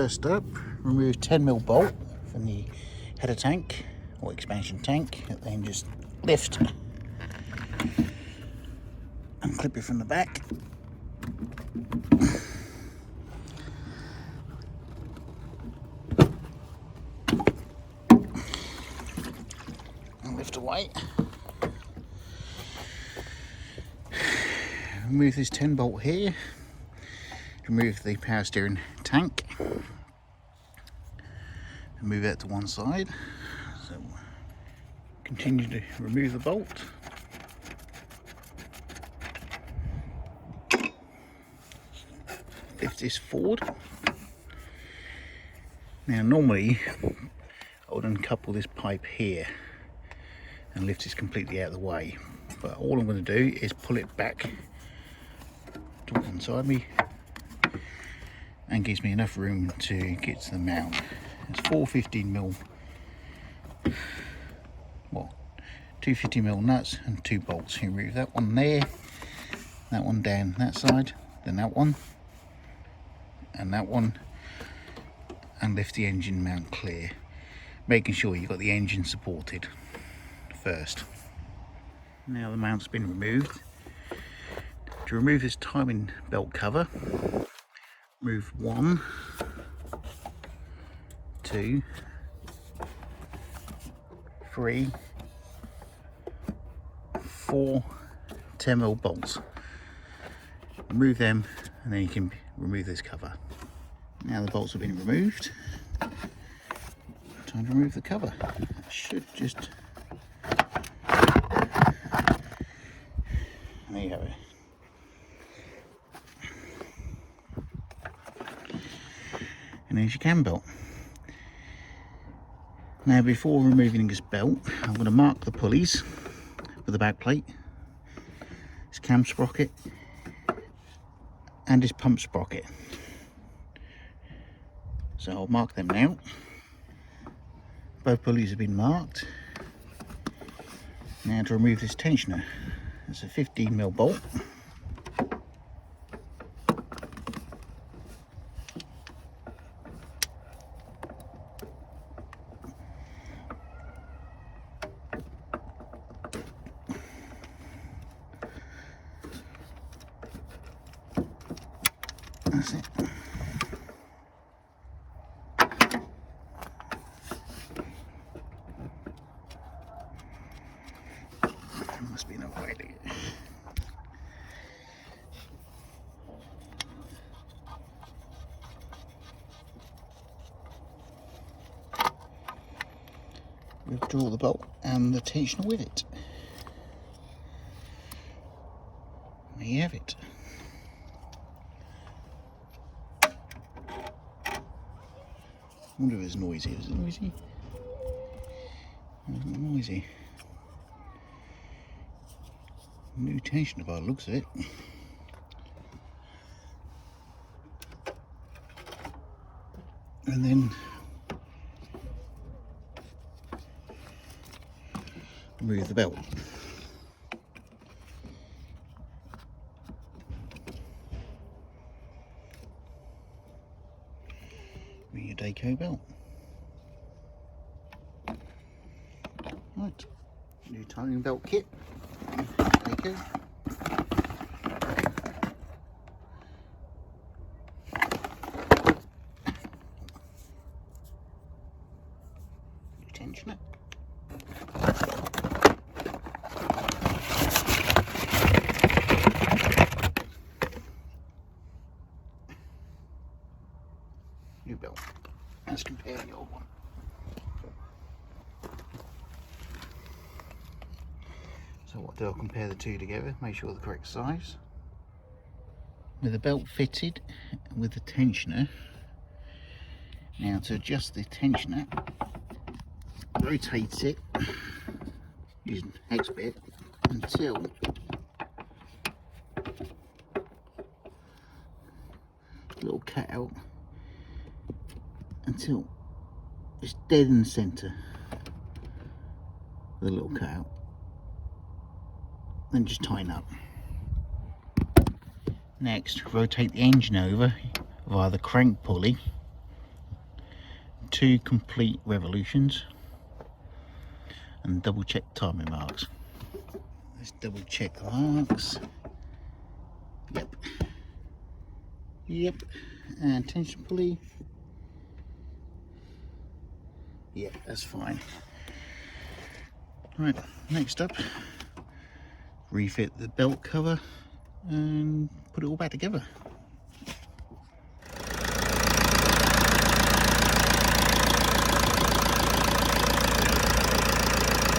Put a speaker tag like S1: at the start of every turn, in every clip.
S1: First up, remove 10mm bolt from the header tank or expansion tank, and then just lift and clip it from the back. And lift away. Remove this 10 bolt here. Remove the power steering tank and move that to one side. So continue to remove the bolt. Lift this forward. Now normally I would uncouple this pipe here and lift this completely out of the way, but all I'm going to do is pull it back to one side me and gives me enough room to get to the mount. It's 4 15mm, well, 2 15mm nuts and 2 bolts. You remove that one there, that one down that side, then that one and that one, and lift the engine mount clear, making sure you've got the engine supported first. Now the mount's been removed. To remove this timing belt cover, remove 1, 2, 3, 4 10mm bolts. Remove them and then you can remove this cover. Now the bolts have been removed, time to remove the cover. I should just, there you have it. And there's your cam belt. Now before removing this belt, I'm going to mark the pulleys with the back plate, this cam sprocket and this pump sprocket. So I'll mark them now. Both pulleys have been marked. Now to remove this tensioner, it's a 15mm bolt. That's it. There must be another way to get it. Withdraw the bolt and the tensioner with it. There you have it. I wonder if it's noisy. Is it noisy? It's not noisy. New tensioner by the looks of it. And then remove the belt. With your Dayco belt. Right, new timing belt kit. Dayco. New tensioner. New belt. Let's compare the old one. So what do I compare the two together? Make sure the correct size. With the belt fitted with the tensioner. Now to adjust the tensioner, rotate it using hex bit until little cutout, until it's dead in the centre with a little cutout. Then just tighten up. Next, rotate the engine over via the crank pulley 2 complete revolutions and double check timing marks. Let's double check the marks. Yep, and tension pulley. Yeah, that's fine. Right, next up, refit the belt cover and put it all back together.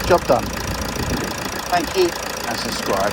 S1: Job done. Thank you and subscribe.